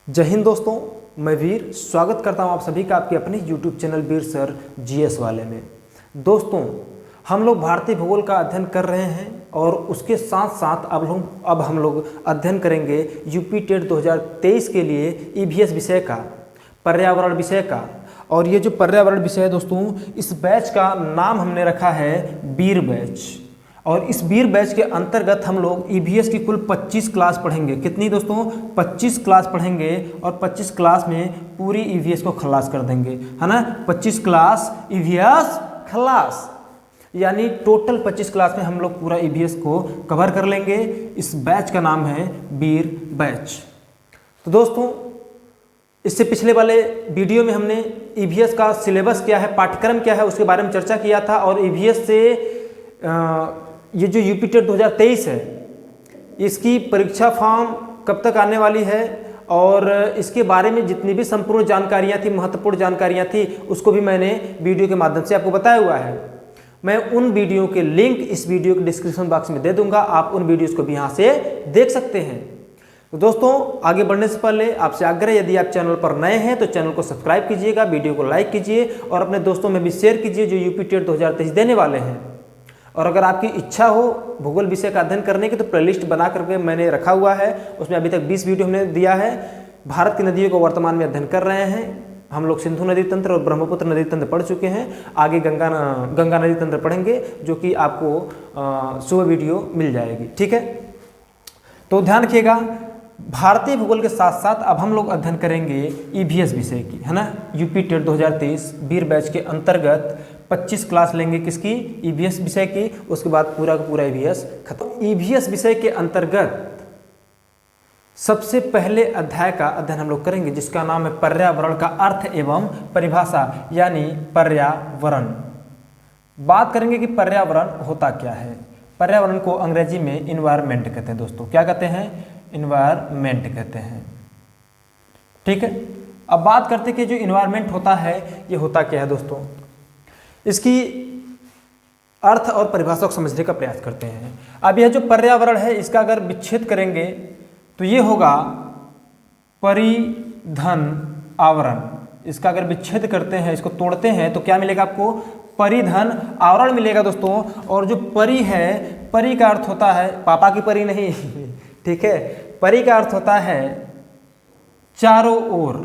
जय हिंद दोस्तों, मैं वीर स्वागत करता हूं आप सभी का आपके अपने YouTube चैनल वीर सर जीएस वाले में। दोस्तों, हम लोग भारतीय भूगोल का अध्ययन कर रहे हैं और उसके साथ साथ अब हम लोग अध्ययन करेंगे यूपी टेट 2023 के लिए ईवीएस विषय का, पर्यावरण विषय का। और ये जो पर्यावरण विषय है दोस्तों, इस बैच का नाम हमने रखा है वीर बैच। और इस वीर बैच के अंतर्गत हम लोग ईवीएस की कुल 25 क्लास पढ़ेंगे। कितनी दोस्तों? 25 क्लास पढ़ेंगे और 25 क्लास में पूरी ईवीएस को खलास कर देंगे, है ना। 25 क्लास ईवीएस खलास, यानी टोटल 25 क्लास में हम लोग पूरा ईवीएस को कवर कर लेंगे। इस बैच का नाम है वीर बैच। तो दोस्तों, इससे पिछले वाले वीडियो में हमने ईवीएस का सिलेबस क्या है, पाठ्यक्रम क्या है, उसके बारे में चर्चा किया था। और ईवीएस से ये जो यूपी टेट 2023 है, इसकी परीक्षा फॉर्म कब तक आने वाली है और इसके बारे में जितनी भी संपूर्ण जानकारियाँ थी, महत्वपूर्ण जानकारियाँ थी, उसको भी मैंने वीडियो के माध्यम से आपको बताया हुआ है। मैं उन वीडियो के लिंक इस वीडियो के डिस्क्रिप्शन बॉक्स में दे दूंगा, आप उन वीडियोज़ को भी यहाँ से देख सकते हैं। तो दोस्तों, आगे बढ़ने से पहले आपसे आग्रह, यदि आप चैनल पर नए हैं तो चैनल को सब्सक्राइब कीजिएगा, वीडियो को लाइक कीजिए और अपने दोस्तों में भी शेयर कीजिए जो यूपी टेट 2023 देने वाले हैं। और अगर आपकी इच्छा हो भूगोल विषय का अध्ययन करने की तो प्लेलिस्ट बना करके मैंने रखा हुआ है, उसमें अभी तक 20 वीडियो हमने दिया है। भारत की नदियों को वर्तमान में अध्ययन कर रहे हैं हम लोग। सिंधु नदी तंत्र और ब्रह्मपुत्र नदी तंत्र पढ़ चुके हैं, आगे गंगा नदी तंत्र पढ़ेंगे, जो कि आपको सुबह वीडियो मिल जाएगी, ठीक है। तो ध्यान रखिएगा, भारतीय भूगोल के साथ साथ अब हम लोग अध्ययन करेंगे ईवीएस विषय की, है ना। यूपी टेट 2023 वीर बैच के अंतर्गत 25 क्लास लेंगे किसकी? ईवीएस विषय की। उसके बाद पूरा का पूरा ईवीएस खत्म। ईवीएस विषय के अंतर्गत सबसे पहले अध्याय का अध्ययन हम लोग करेंगे, जिसका नाम है पर्यावरण का अर्थ एवं परिभाषा, यानी पर्यावरण। बात करेंगे कि पर्यावरण होता क्या है। पर्यावरण को अंग्रेजी में इन्वायरमेंट कहते हैं दोस्तों। क्या कहते हैं? इन्वायरमेंट कहते हैं, ठीक है। अब बात करते हैं कि जो इन्वायरमेंट होता है, ये होता क्या है दोस्तों। इसकी अर्थ और परिभाषा को समझने का प्रयास करते हैं। अब यह जो पर्यावरण है, इसका अगर विच्छेद करेंगे तो ये होगा परिधन आवरण। इसका अगर विच्छेद करते हैं, इसको तोड़ते हैं, तो क्या मिलेगा आपको? परिधन आवरण मिलेगा दोस्तों। और जो परि है, परि का अर्थ होता है पापा की परि नहीं ठीक है। परि का अर्थ होता है चारों ओर।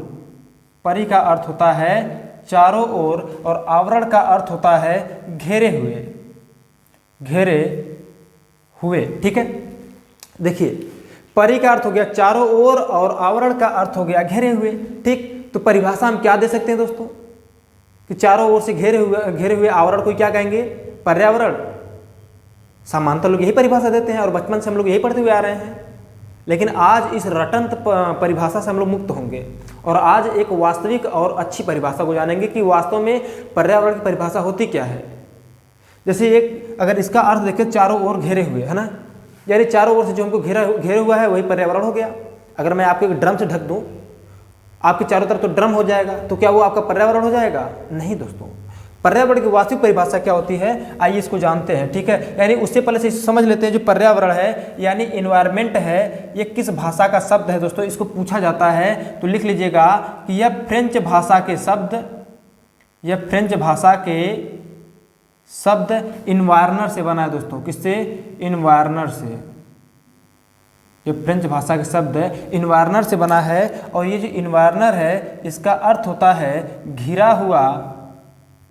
परि का अर्थ होता है चारों ओर और आवरण का अर्थ होता है घेरे हुए, घेरे हुए, ठीक है। देखिए, परि का अर्थ हो गया चारों ओर और आवरण का अर्थ हो गया घेरे हुए, ठीक। तो परिभाषा हम क्या दे सकते हैं दोस्तों कि चारों ओर से घेरे हुए आवरण को क्या कहेंगे? पर्यावरण। सामान्यतः लोग यही परिभाषा देते हैं और बचपन से हम लोग यही पढ़ते हुए आ रहे हैं। लेकिन आज इस रटंत परिभाषा से हम लोग मुक्त होंगे और आज एक वास्तविक और अच्छी परिभाषा को जानेंगे कि वास्तव में पर्यावरण की परिभाषा होती क्या है। जैसे एक अगर इसका अर्थ देखें, चारों ओर घेरे हुए, है ना, यानी चारों ओर से जो हमको घेरे हुआ है वही पर्यावरण हो गया। अगर मैं आपको एक ड्रम से ढक दूं, आपके चारों तरफ तो ड्रम हो जाएगा, तो क्या वो आपका पर्यावरण हो जाएगा? नहीं दोस्तों। पर्यावरण की वास्तविक परिभाषा क्या होती है, आइए इसको जानते हैं, ठीक है। यानी उससे पहले से समझ लेते हैं जो पर्यावरण है यानी इन्वायरमेंट है, ये किस भाषा का शब्द है दोस्तों। इसको पूछा जाता है तो लिख लीजिएगा कि यह फ्रेंच भाषा के शब्द, यह फ्रेंच भाषा के शब्द इन्वायरनर से बना है दोस्तों। किससे? इन्वायरनर से। ये फ्रेंच भाषा के शब्द इन्वायरनर से बना है। और ये जो इन्वायरनर है, इसका अर्थ होता है घिरा हुआ,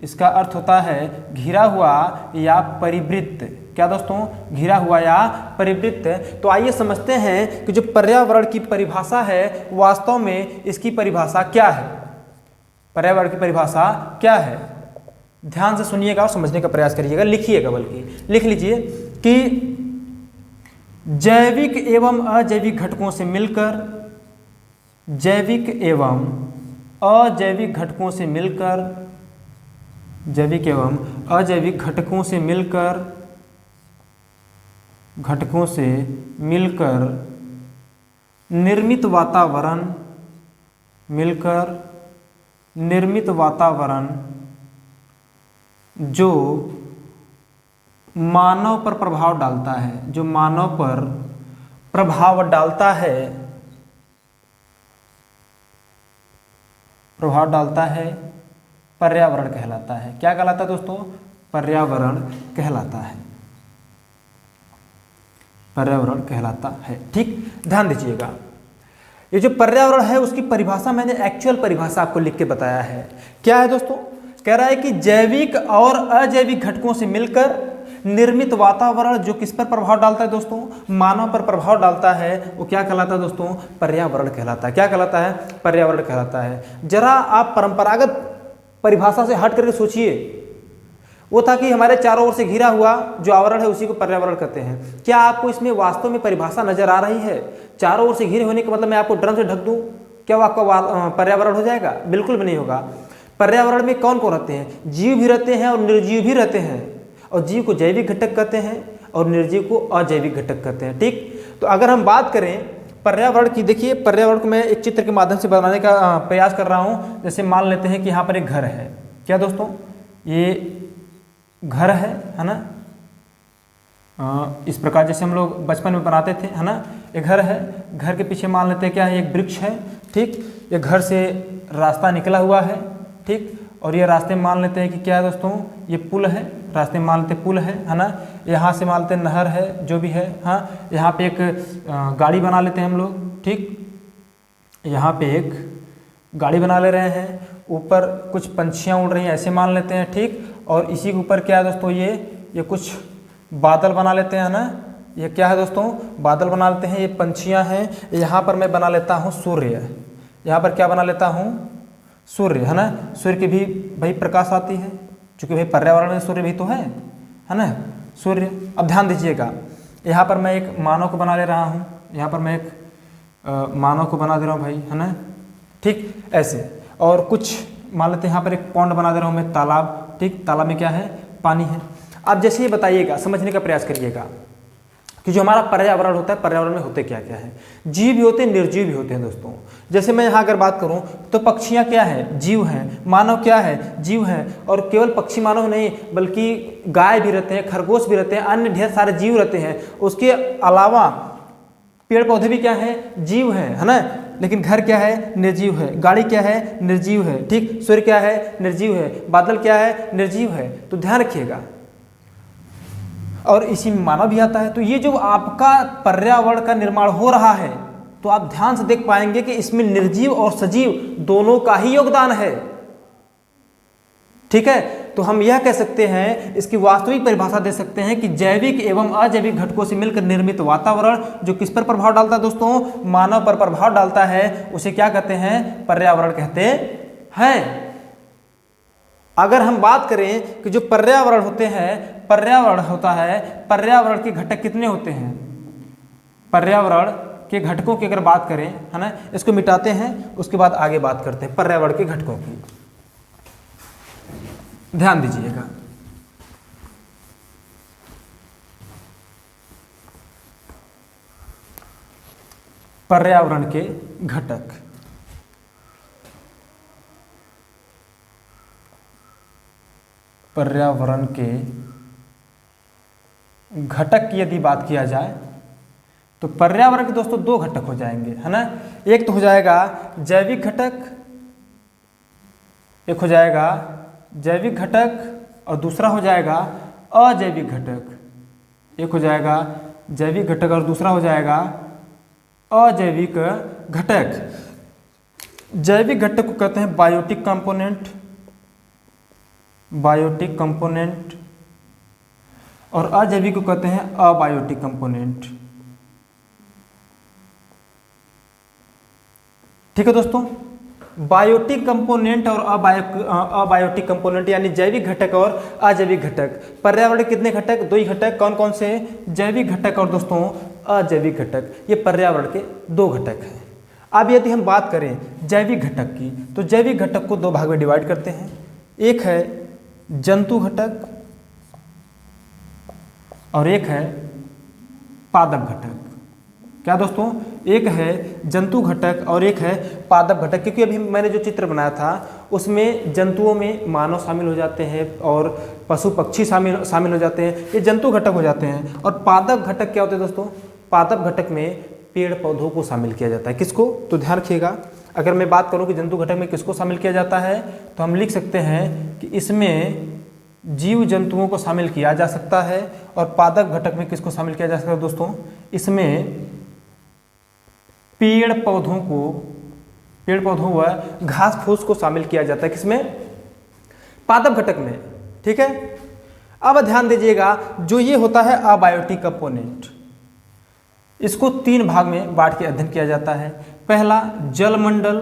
इसका अर्थ होता है घिरा हुआ या परिवृत्त। क्या दोस्तों? घिरा हुआ या परिवृत्त। तो आइए समझते हैं कि जो पर्यावरण की परिभाषा है, वास्तव में इसकी परिभाषा क्या है। पर्यावरण की परिभाषा क्या है? ध्यान से सुनिएगा और समझने का प्रयास करिएगा, लिखिएगा, बल्कि लिख लीजिए कि जैविक एवं अजैविक घटकों से मिलकर, जैविक एवं अजैविक घटकों से मिलकर, जैविक एवं अजैविक घटकों से मिलकर, घटकों से मिलकर निर्मित वातावरण, मिलकर निर्मित वातावरण जो मानव पर प्रभाव डालता है, जो मानव पर प्रभाव डालता है, प्रभाव डालता है पर्यावरण कहलाता है। क्या कहलाता है दोस्तों? पर्यावरण कहलाता है, पर्यावरण कहलाता है। ठीक, ध्यान दीजिएगा, ये जो पर्यावरण है उसकी परिभाषा मैंने एक्चुअल परिभाषा आपको लिख के बताया है। क्या है दोस्तों? कह रहा है कि जैविक और अजैविक घटकों से मिलकर निर्मित वातावरण जो किस पर प्रभाव डालता है दोस्तों? मानव पर प्रभाव डालता है, वो क्या कहलाता है दोस्तों? पर्यावरण कहलाता है। क्या कहलाता है? पर्यावरण कहलाता है। जरा आप परंपरागत परिभाषा से हट करके सोचिए, वो था कि हमारे चारों ओर से घिरा हुआ जो आवरण है उसी को पर्यावरण कहते हैं। क्या आपको इसमें वास्तव में परिभाषा नजर आ रही है? चारों ओर से घिरे होने का मतलब मैं आपको ड्रम से ढक दूं, क्या वो आपका पर्यावरण हो जाएगा? बिल्कुल भी नहीं होगा। पर्यावरण में कौन कौन रहते हैं? जीव भी रहते हैं और निर्जीव भी रहते हैं, और जीव को जैविक घटक कहते हैं और निर्जीव को अजैविक घटक कहते हैं। ठीक, तो अगर हम बात करें पर्यावरण की, देखिए पर्यावरण को मैं एक चित्र के माध्यम से बनाने का प्रयास कर रहा हूँ। जैसे मान लेते हैं कि यहाँ पर एक घर है। क्या दोस्तों? ये घर है ना? इस प्रकार जैसे हम लोग बचपन में बनाते थे, है ना? एक घर है, घर के पीछे मान लेते हैं क्या है? एक वृक्ष है। ठीक, ये घर से रास्ता निकला हुआ है। ठीक, और ये रास्ते मान लेते हैं कि क्या है दोस्तों? ये पुल है, रास्ते मान लेते पुल है ना? यहाँ से मान लेते नहर है, जो भी है। हाँ, यहाँ पे एक गाड़ी बना लेते हैं हम लोग। ठीक, यहाँ पे एक गाड़ी बना ले रहे हैं, ऊपर कुछ पंछियाँ उड़ रही हैं, ऐसे मान लेते हैं। ठीक, और इसी के ऊपर क्या है दोस्तों? ये कुछ बादल बना लेते हैं ना? ये क्या है दोस्तों? बादल बना लेते हैं, ये पंछियाँ हैं। यहाँ पर मैं बना लेता हूँ सूर्य। यहाँ पर क्या बना लेता हूँ? सूर्य, है ना? सूर्य की भी भाई प्रकाश आती है, क्योंकि भाई पर्यावरण में सूर्य भी तो है ना? सूर्य। अब ध्यान दीजिएगा, यहाँ पर मैं एक मानव को बना ले रहा हूँ, यहाँ पर मैं एक मानव को बना दे रहा हूँ भाई, है ना? ठीक, ऐसे। और कुछ मान लेते हैं यहाँ पर एक पॉन्ड बना दे रहा हूँ मैं, तालाब। ठीक, तालाब में क्या है? पानी है। अब जैसे ये बताइएगा, समझने का प्रयास करिएगा कि जो हमारा पर्यावरण होता है, पर्यावरण में होते क्या क्या है? जीव भी होते हैं, निर्जीव भी होते हैं दोस्तों। जैसे मैं यहाँ अगर बात करूँ तो पक्षियाँ क्या है? जीव हैं। मानव क्या है? जीव हैं। और केवल पक्षी मानव नहीं, बल्कि गाय भी रहते हैं, खरगोश भी रहते हैं, अन्य ढेर सारे जीव रहते हैं। उसके अलावा पेड़ पौधे भी क्या है? जीव हैं, है ना? लेकिन घर क्या है? निर्जीव है। गाड़ी क्या है? निर्जीव है। ठीक, सूर्य क्या है? निर्जीव है। बादल क्या है? निर्जीव है। तो ध्यान रखिएगा, और इसी में मानव भी आता है। तो ये जो आपका पर्यावरण का निर्माण हो रहा है, तो आप ध्यान से देख पाएंगे कि इसमें निर्जीव और सजीव दोनों का ही योगदान है। ठीक है, तो हम यह कह सकते हैं, इसकी वास्तविक परिभाषा दे सकते हैं कि जैविक एवं अजैविक घटकों से मिलकर निर्मित वातावरण जो किस पर प्रभाव डालता है दोस्तों? मानव पर प्रभाव डालता है, उसे क्या कहते हैं? पर्यावरण कहते हैं। अगर हम बात करें कि जो पर्यावरण होते हैं, पर्यावरण होता है, पर्यावरण के घटक कितने होते हैं? पर्यावरण के घटकों की अगर बात करें, है ना? इसको मिटाते हैं, उसके बाद आगे बात करते हैं पर्यावरण के घटकों की। ध्यान दीजिएगा, पर्यावरण के घटक। पर्यावरण के घटक की यदि बात किया जाए तो पर्यावरण के दोस्तों दो घटक हो जाएंगे, है ना? एक तो हो जाएगा जैविक घटक, एक हो जाएगा जैविक घटक और दूसरा हो जाएगा अजैविक घटक। एक हो जाएगा जैविक घटक और दूसरा हो जाएगा अजैविक घटक। जैविक घटक को कहते हैं बायोटिक कंपोनेंट, बायोटिक कंपोनेंट, और अजैविक को कहते हैं अबायोटिक कंपोनेंट। ठीक है दोस्तों, बायोटिक कंपोनेंट और अबायोटिक कंपोनेंट यानी जैविक घटक और अजैविक घटक। पर्यावरण के कितने घटक? दो ही घटक। कौन कौन से? जैविक घटक और दोस्तों अजैविक घटक। ये पर्यावरण के दो घटक हैं। अब यदि हम बात करें जैविक घटक की, तो जैविक घटक को दो भाग में डिवाइड करते हैं। एक है जंतु घटक और एक है पादप घटक। क्या दोस्तों? एक है जंतु घटक और एक है पादप घटक। क्योंकि अभी मैंने जो चित्र बनाया था उसमें जंतुओं में मानव शामिल हो जाते हैं और पशु पक्षी शामिल हो जाते हैं, ये जंतु घटक हो जाते हैं। और पादप घटक क्या होते हैं दोस्तों? पादप घटक में पेड़ पौधों को शामिल किया जाता है। किसको? तो ध्यान रखिएगा, अगर मैं बात करूं कि जंतु घटक में किसको शामिल किया जाता है, तो हम लिख सकते हैं कि इसमें जीव जंतुओं को शामिल किया जा सकता है। और पादप घटक में किसको शामिल किया जा सकता है दोस्तों, इसमें पेड़ पौधों व घास फूस को शामिल किया जाता है। किसमें? पादप घटक में। ठीक है, अब ध्यान दीजिएगा, जो ये होता है अबायोटिक कंपोनेंट, इसको 3 भाग में बांट के अध्ययन किया जाता है। पहला जलमंडल,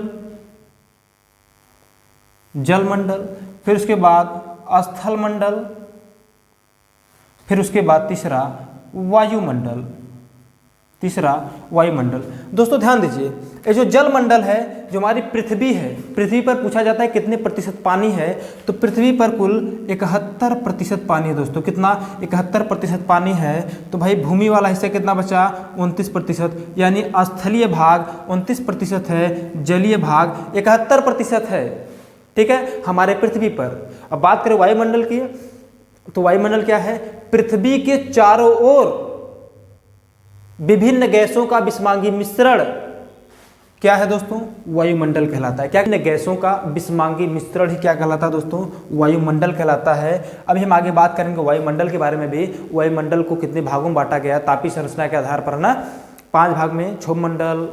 फिर उसके बाद स्थल मंडल, फिर उसके बाद तीसरा वायुमंडल। दोस्तों ध्यान दीजिए, ये जो जल मंडल है, जो हमारी पृथ्वी है, पृथ्वी पर पूछा जाता है कितने प्रतिशत पानी है, तो पृथ्वी पर कुल 71% पानी है दोस्तों। कितना? 71% पानी है। तो भाई भूमि वाला हिस्सा कितना बचा? 29%, यानी स्थलीय भाग 29% है, जलीय भाग 71% है। ठीक है, हमारे पृथ्वी पर। अब बात करें वायुमंडल की, तो वायुमंडल क्या है? पृथ्वी के चारों ओर विभिन्न गैसों का विषमांगी मिश्रण क्या है दोस्तों? वायुमंडल कहलाता है। क्या? गैसों का विषमांगी मिश्रण ही क्या कहलाता है दोस्तों? वायुमंडल कहलाता है। अभी हम आगे बात करेंगे वायुमंडल के बारे में भी। वायुमंडल को कितने भागों में बांटा गया तापीय संरचना के आधार पर ना, 5 भाग में, क्षोभमंडल,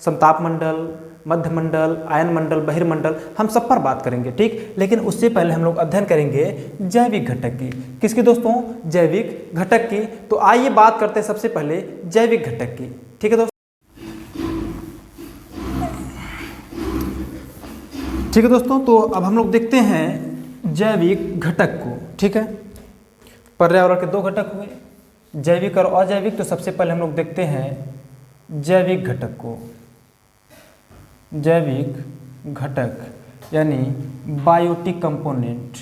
समताप मंडल, मध्यमंडल, आयनमंडल, बहिर्मंडल, हम सब पर बात करेंगे। ठीक, लेकिन उससे पहले हम लोग अध्ययन करेंगे जैविक घटक की। किसकी दोस्तों? जैविक घटक की। तो आइए बात करते हैं सबसे पहले जैविक घटक की। ठीक है दोस्तों, तो अब हम लोग देखते हैं जैविक घटक को। ठीक है, पर्यावरण के 2 घटक हुए, जैविक और अजैविक। तो सबसे पहले हम लोग देखते हैं जैविक घटक को। जैविक घटक यानी बायोटिक कंपोनेंट,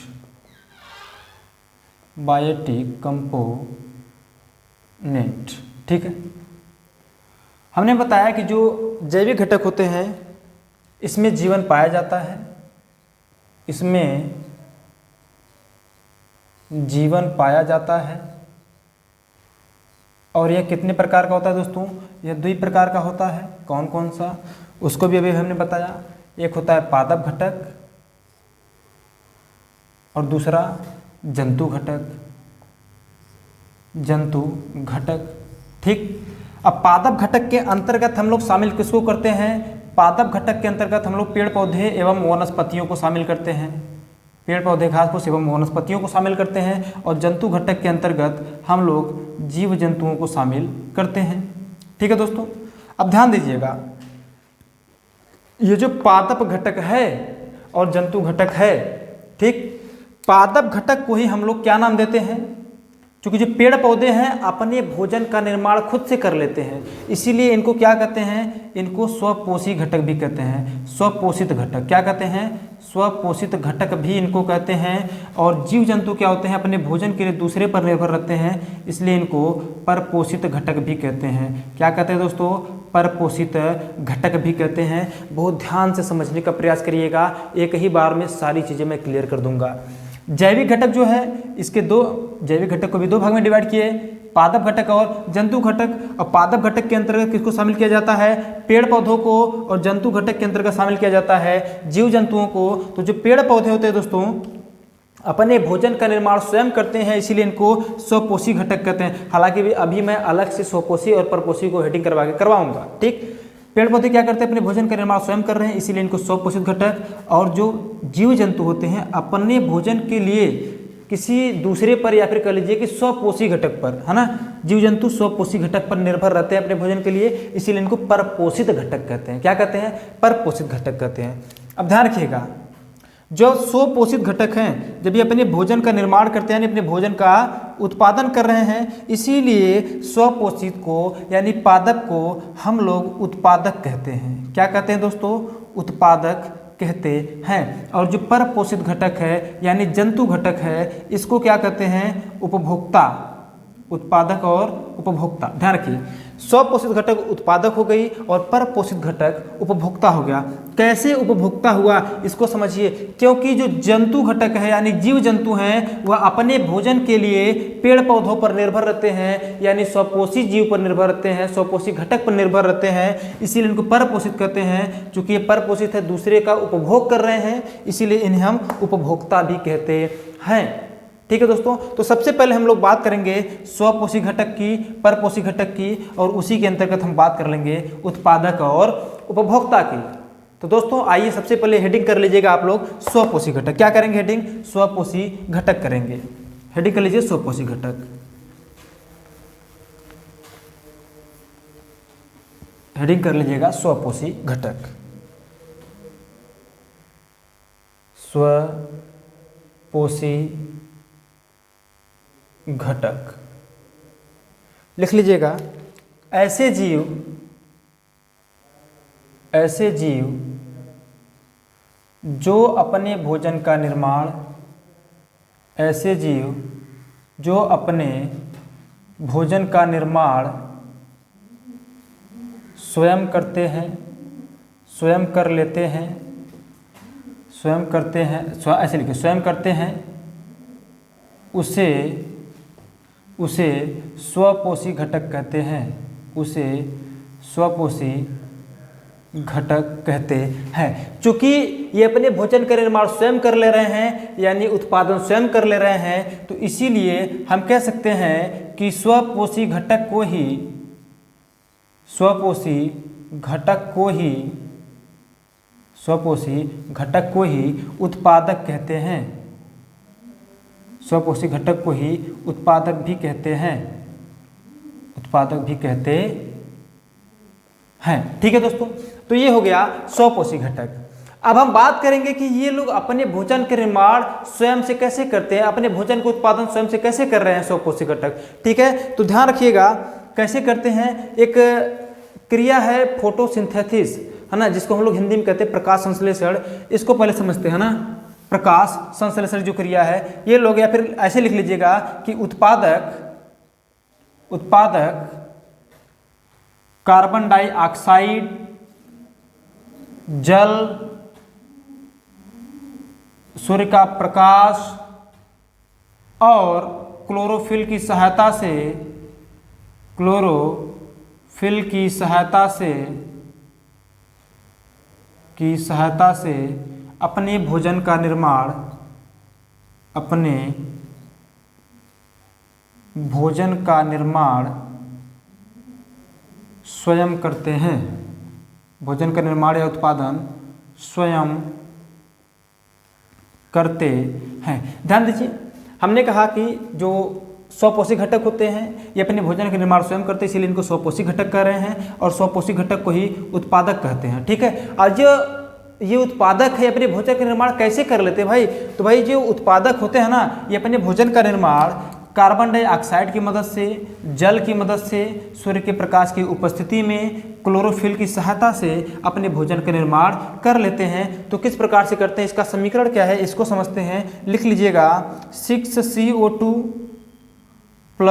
ठीक है। हमने बताया कि जो जैविक घटक होते हैं, इसमें जीवन पाया जाता है, और यह कितने प्रकार का होता है दोस्तों? यह 2 प्रकार का होता है। कौन कौन सा? उसको भी अभी हमने बताया। एक होता है पादप घटक और दूसरा जंतु घटक। ठीक, अब पादप घटक के अंतर्गत हम लोग शामिल किसको करते हैं? पादप घटक के अंतर्गत हम लोग पेड़ पौधे एवं वनस्पतियों को शामिल करते हैं। पेड़ पौधे, घास फूस एवं वनस्पतियों को शामिल करते हैं। और जंतु घटक के अंतर्गत हम लोग जीव जंतुओं को शामिल करते हैं। ठीक है दोस्तों, अब ध्यान दीजिएगा, ये जो पादप घटक है और जंतु घटक है, ठीक, पादप घटक को ही हम लोग क्या नाम देते हैं? क्योंकि जो पेड़ पौधे हैं अपने भोजन का निर्माण खुद से कर लेते हैं, इसीलिए इनको क्या कहते हैं? इनको स्वपोषी घटक भी कहते हैं। स्वपोषित घटक क्या कहते हैं? स्वपोषित घटक भी इनको कहते हैं। और जीव जंतु क्या होते हैं? अपने भोजन के लिए दूसरे पर निर्भर रहते हैं, इसलिए इनको परपोषित घटक भी कहते हैं। क्या कहते हैं दोस्तों? परपोषित घटक भी कहते हैं। बहुत ध्यान से समझने का प्रयास करिएगा, एक ही बार में सारी चीज़ें मैं क्लियर कर दूंगा। जैविक घटक जो है, इसके 2 जैविक घटक को भी 2 भाग में डिवाइड किए, पादप घटक और जंतु घटक। और पादप घटक के अंतर्गत किसको शामिल किया जाता है? पेड़ पौधों को। और जंतु घटक के अंतर्गत शामिल किया जाता है जीव जंतुओं को। तो जो पेड़ पौधे होते हैं दोस्तों, अपने भोजन का निर्माण स्वयं करते हैं, इसीलिए इनको स्वपोषी घटक कहते हैं। हालांकि अभी मैं अलग से स्वपोषी और परपोषी को हेडिंग करवाऊंगा। ठीक, पेड़ पौधे क्या करते हैं? अपने भोजन का निर्माण स्वयं कर रहे हैं, इसीलिए इनको स्वपोषित घटक। और जो जीव जंतु होते हैं अपने भोजन के लिए किसी दूसरे पर, या फिर कह लीजिए कि स्वपोषी घटक पर, है ना, जीव जंतु स्वपोषी घटक पर निर्भर रहते हैं अपने भोजन के लिए, इसीलिए इनको परपोषित घटक कहते हैं। क्या कहते हैं? परपोषित घटक कहते हैं। अब ध्यान रखिएगा, जो स्वपोषित घटक हैं, जब ये अपने भोजन का निर्माण करते हैं, यानी अपने भोजन का उत्पादन कर रहे हैं, इसीलिए स्वपोषित को यानी पादप को हम लोग उत्पादक कहते हैं। क्या कहते हैं दोस्तों? उत्पादक कहते हैं। और जो परपोषित घटक है यानी जंतु घटक है, इसको क्या कहते हैं? उपभोक्ता। उत्पादक और उपभोक्ता। ध्यान रखिए, स्वपोषित घटक उत्पादक हो गई और परपोषित घटक उपभोक्ता हो गया। कैसे उपभोक्ता हुआ इसको समझिए, क्योंकि जो जंतु घटक है यानी जीव जंतु हैं वह अपने भोजन के लिए पेड़ पौधों पर निर्भर रहते हैं, यानी स्वपोषी जीव पर निर्भर रहते हैं, स्वपोषी घटक पर निर्भर रहते हैं, इसीलिए इनको परपोषित कहते हैं। चूंकि ये परपोषित है, दूसरे का उपभोग कर रहे हैं, इसीलिए इन्हें हम उपभोक्ता भी कहते हैं। ठीक है दोस्तों, तो सबसे पहले हम लोग बात करेंगे स्वपोषी घटक की, परपोषी घटक की, और उसी के अंतर्गत हम बात कर लेंगे उत्पादक और उपभोक्ता की। तो दोस्तों आइए सबसे पहले हेडिंग कर लीजिएगा आप लोग, स्वपोषी घटक। क्या करेंगे? हेडिंग स्वपोषी घटक करेंगे। हेडिंग कर लीजिए स्वपोषी घटक। हेडिंग कर लीजिएगा स्वपोषी घटक। स्वपोषी घटक लिख लीजिएगा। ऐसे जीव जो अपने भोजन का निर्माण, ऐसे जीव जो अपने भोजन का निर्माण स्वयं करते हैं, स्वयं कर लेते हैं, स्वयं करते हैं, ऐसे लिखिए, स्वयं करते हैं, उसे स्वपोषी घटक कहते हैं, उसे स्वपोषी घटक कहते हैं। चूंकि ये अपने भोजन का निर्माण स्वयं कर ले रहे हैं, यानी उत्पादन स्वयं कर ले रहे हैं, तो इसीलिए हम कह सकते हैं कि स्वपोषी घटक को ही उत्पादक कहते हैं। स्वपोषी घटक को ही उत्पादक भी कहते हैं, उत्पादक भी कहते हैं। ठीक है दोस्तों, तो ये हो गया स्वपोषी घटक। अब हम बात करेंगे कि ये लोग अपने भोजन के निर्माण स्वयं से कैसे करते हैं, अपने भोजन का उत्पादन स्वयं से कैसे कर रहे हैं स्वपोषी घटक। ठीक है, तो ध्यान रखिएगा कैसे करते हैं। एक क्रिया है फोटोसिंथेसिस, है ना, जिसको हम लोग हिंदी में कहते हैं प्रकाश संश्लेषण। इसको पहले समझते हैं ना, प्रकाश संश्लेषण जो क्रिया है ये लोग, या फिर ऐसे लिख लीजिएगा कि उत्पादक कार्बन डाइऑक्साइड, जल, सूर्य का प्रकाश और क्लोरोफिल की सहायता से अपने भोजन का निर्माण स्वयं करते हैं। भोजन का निर्माण या उत्पादन स्वयं करते हैं। ध्यान दीजिए, हमने कहा कि जो स्वपोषी घटक होते हैं ये अपने भोजन का निर्माण स्वयं करते हैं, इसीलिए इनको स्वपोषी घटक कह रहे हैं, और स्वपोषी घटक को ही उत्पादक कहते हैं। ठीक है, और जो ये उत्पादक है अपने भोजन का निर्माण कैसे कर लेते हैं भाई? तो भाई जो उत्पादक होते हैं ना, ये अपने भोजन का निर्माण कार्बन डाइऑक्साइड की मदद से, जल की मदद से, सूर्य के प्रकाश की उपस्थिति में, क्लोरोफिल की सहायता से अपने भोजन का निर्माण कर लेते हैं। तो किस प्रकार से करते हैं, इसका समीकरण क्या है इसको समझते हैं। लिख लीजिएगा 6CO2 +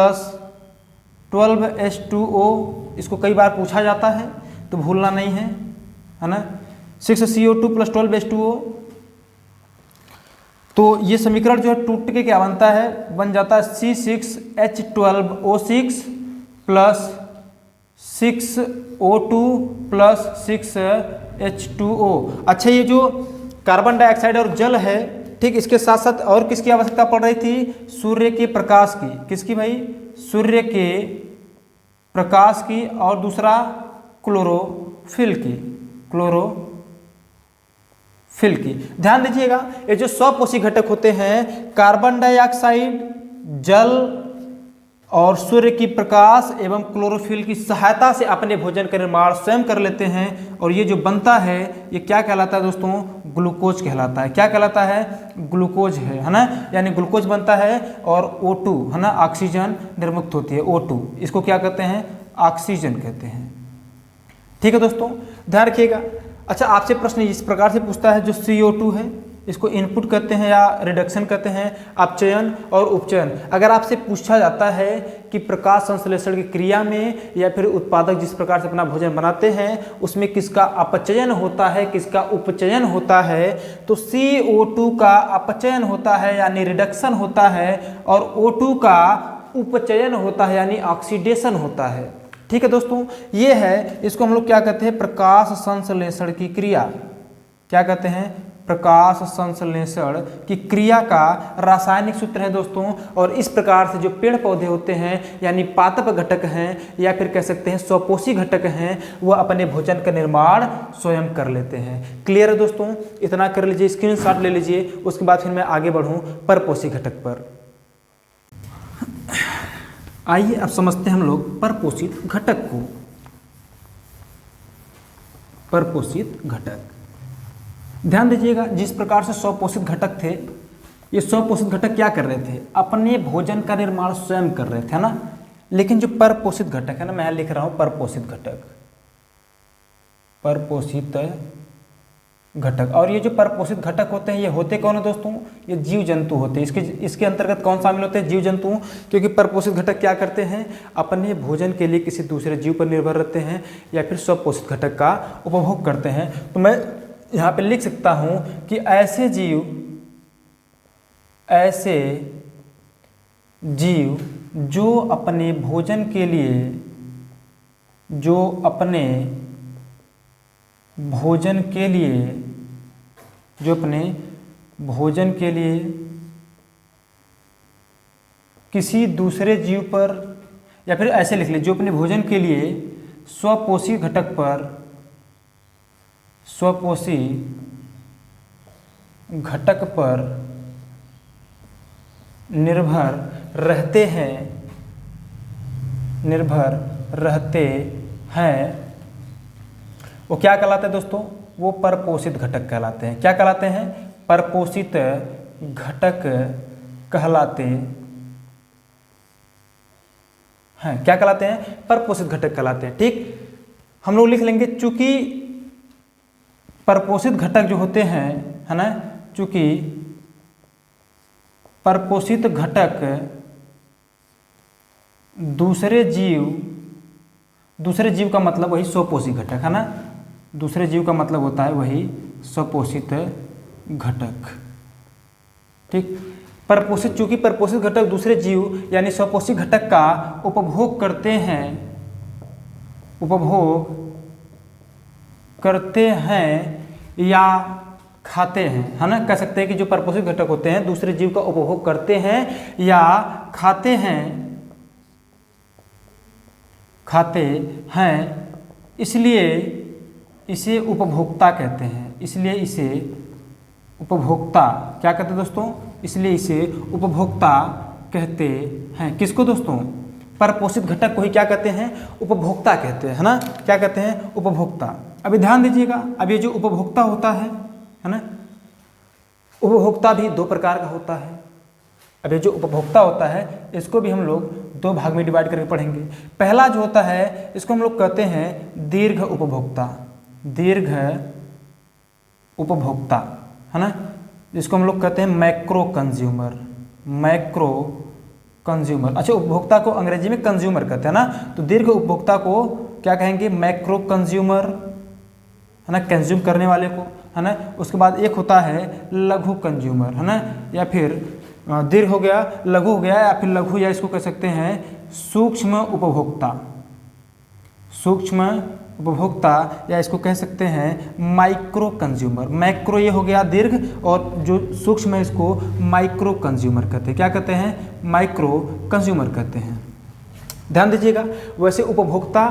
12H2O। इसको कई बार पूछा जाता है तो भूलना नहीं है ना। 6CO2 + 12H2O। तो ये समीकरण जो है टूट के क्या बनता है, बन जाता है C6H12O6 + 6O2 + 6H2O। अच्छा, ये जो कार्बन डाइऑक्साइड और जल है, ठीक, इसके साथ साथ और किसकी आवश्यकता पड़ रही थी? सूर्य के प्रकाश की। किसकी भाई? सूर्य के प्रकाश की, और दूसरा क्लोरोफिल की। ध्यान दीजिएगा, ये जो स्वपोषी घटक होते हैं कार्बन डाइऑक्साइड, जल और सूर्य की प्रकाश एवं क्लोरोफिल की सहायता से अपने भोजन का निर्माण स्वयं कर लेते हैं, और ये जो बनता है ये क्या कहलाता है दोस्तों? ग्लूकोज कहलाता है। क्या कहलाता है? ग्लूकोज है ना, यानी ग्लूकोज बनता है और O2 है ना, ऑक्सीजन निर्मुक्त होती है। O2 इसको क्या कहते हैं? ऑक्सीजन कहते हैं। ठीक है दोस्तों, ध्यान रखिएगा। अच्छा, आपसे प्रश्न इस प्रकार से पूछता है, जो CO2 है इसको इनपुट कहते हैं या रिडक्शन कहते हैं, अपचयन और उपचयन। अगर आपसे पूछा जाता है कि प्रकाश संश्लेषण की क्रिया में या फिर उत्पादक जिस प्रकार से अपना भोजन बनाते हैं उसमें किसका अपचयन होता है, किसका उपचयन होता है, तो CO2 का अपचयन होता है यानी रिडक्शन होता है और O2 का उपचयन होता है यानी ऑक्सीडेशन होता है। ठीक है दोस्तों, ये है, इसको हम लोग क्या कहते हैं, प्रकाश संश्लेषण की क्रिया। क्या कहते हैं, प्रकाश संश्लेषण की क्रिया का रासायनिक सूत्र है दोस्तों। और इस प्रकार से जो पेड़ पौधे होते हैं यानी पादप घटक हैं या फिर कह सकते हैं स्वपोषी घटक हैं, वह अपने भोजन का निर्माण स्वयं कर लेते हैं। क्लियर है दोस्तों, इतना कर लीजिए, स्क्रीनशॉट ले लीजिए। उसके बाद फिर मैं आगे बढ़ूं परपोषी घटक पर। आइए अब समझते हैं हम लोग परपोषित घटक को। परपोषित घटक, ध्यान दीजिएगा, जिस प्रकार से स्वपोषित घटक थे, ये स्वपोषित घटक क्या कर रहे थे, अपने भोजन का निर्माण स्वयं कर रहे थे, है ना। लेकिन जो परपोषित घटक है ना, मैं लिख रहा हूं परपोषित घटक, परपोषित घटक। और ये जो परपोषित घटक होते हैं ये होते कौन है दोस्तों, ये जीव जंतु होते हैं। इसके अंतर्गत कौन शामिल होते हैं, जीव जंतु। क्योंकि परपोषित घटक क्या करते हैं, अपने भोजन के लिए किसी दूसरे जीव पर निर्भर रहते हैं या फिर स्वपोषित घटक का उपभोग करते हैं। तो मैं यहाँ पे लिख सकता हूँ कि ऐसे जीव जो अपने भोजन के लिए, जो अपने भोजन के लिए किसी दूसरे जीव पर, या फिर ऐसे लिख ले, जो अपने भोजन के लिए स्वपोषी घटक पर, स्वपोषी घटक पर निर्भर रहते हैं, वो क्या कहलाते हैं दोस्तों, वो परपोषित घटक कहलाते हैं। क्या कहलाते हैं, परपोषित घटक कहलाते हैं। क्या कहलाते हैं, परपोषित घटक कहलाते हैं। ठीक, हम लोग लिख लेंगे, चूंकि परपोषित घटक जो होते हैं, है ना, चूंकि परपोषित घटक दूसरे जीव का मतलब वही स्वपोषी घटक, है ना। दूसरे जीव का मतलब होता है वही स्वपोषित घटक। ठीक, चूंकि परपोषित घटक दूसरे जीव यानी स्वपोषी घटक का उपभोग करते हैं या खाते हैं, है ना। कह सकते हैं कि जो परपोषित घटक होते हैं दूसरे जीव का उपभोग करते हैं या खाते हैं, इसलिए इसे उपभोक्ता कहते हैं। इसलिए इसे उपभोक्ता क्या कहते हैं दोस्तों, इसलिए इसे उपभोक्ता कहते हैं। किसको दोस्तों, परपोषित घटक को ही क्या कहते हैं, उपभोक्ता कहते हैं, है ना। क्या कहते हैं, उपभोक्ता। अभी ध्यान दीजिएगा, अब ये जो उपभोक्ता होता है ना, उपभोक्ता भी दो प्रकार का होता है। अब ये जो उपभोक्ता होता है इसको भी हम लोग दो भाग में डिवाइड करके पढ़ेंगे। पहला जो होता है इसको हम लोग कहते हैं दीर्घ उपभोक्ता, दीर्घ उपभोक्ता, है ना, जिसको हम लोग कहते हैं मैक्रो कंज्यूमर, मैक्रो कंज्यूमर। अच्छा, उपभोक्ता को अंग्रेजी में कंज्यूमर कहते हैं ना, तो दीर्घ उपभोक्ता को क्या कहेंगे, मैक्रो कंज्यूमर, है ना, कंज्यूम करने वाले को, है ना। उसके बाद एक होता है लघु कंज्यूमर, है ना, या फिर दीर्घ हो गया, लघु हो गया, या फिर लघु, या इसको कह सकते हैं सूक्ष्म उपभोक्ता, सूक्ष्म उपभोक्ता, या इसको कह सकते हैं माइक्रो कंज्यूमर। मैक्रो ये हो गया दीर्घ, और जो सूक्ष्म है इसको माइक्रो कंज्यूमर कहते हैं। क्या कहते हैं, माइक्रो कंज्यूमर कहते हैं। ध्यान दीजिएगा, वैसे उपभोक्ता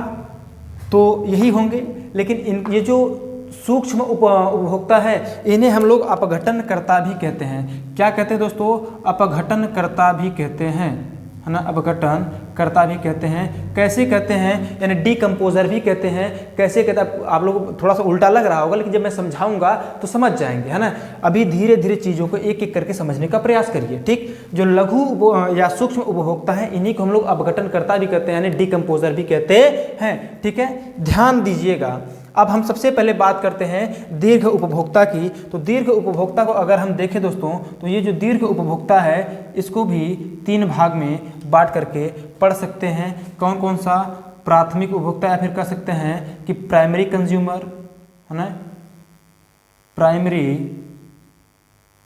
तो यही होंगे, लेकिन ये जो सूक्ष्म उपभोक्ता है इन्हें हम लोग अपघटनकर्ता भी कहते हैं। क्या कहते हैं दोस्तों, अपघटनकर्ता भी कहते हैं, है ना, अपघटनकर्ता भी कहते हैं। कैसे कहते हैं, यानी डीकम्पोजर भी कहते हैं। कैसे कहते हैं, आप लोगों को थोड़ा सा उल्टा लग रहा होगा, लेकिन जब मैं समझाऊंगा तो समझ जाएंगे, है ना। अभी धीरे धीरे चीज़ों को एक एक करके समझने का प्रयास करिए। ठीक, जो लघु या सूक्ष्म उपभोक्ता है इन्हीं को हम लोग अपघटनकर्ता भी कहते हैं, यानी डीकम्पोजर भी कहते हैं। ठीक है, ध्यान दीजिएगा। अब हम सबसे पहले बात करते हैं दीर्घ उपभोक्ता की। तो दीर्घ उपभोक्ता को अगर हम देखें दोस्तों, तो ये जो दीर्घ उपभोक्ता है इसको भी 3 भाग में बांट करके पढ़ सकते हैं। कौन कौन सा? प्राथमिक उपभोक्ता, या फिर कह सकते हैं कि प्राइमरी कंज्यूमर, है ना, प्राइमरी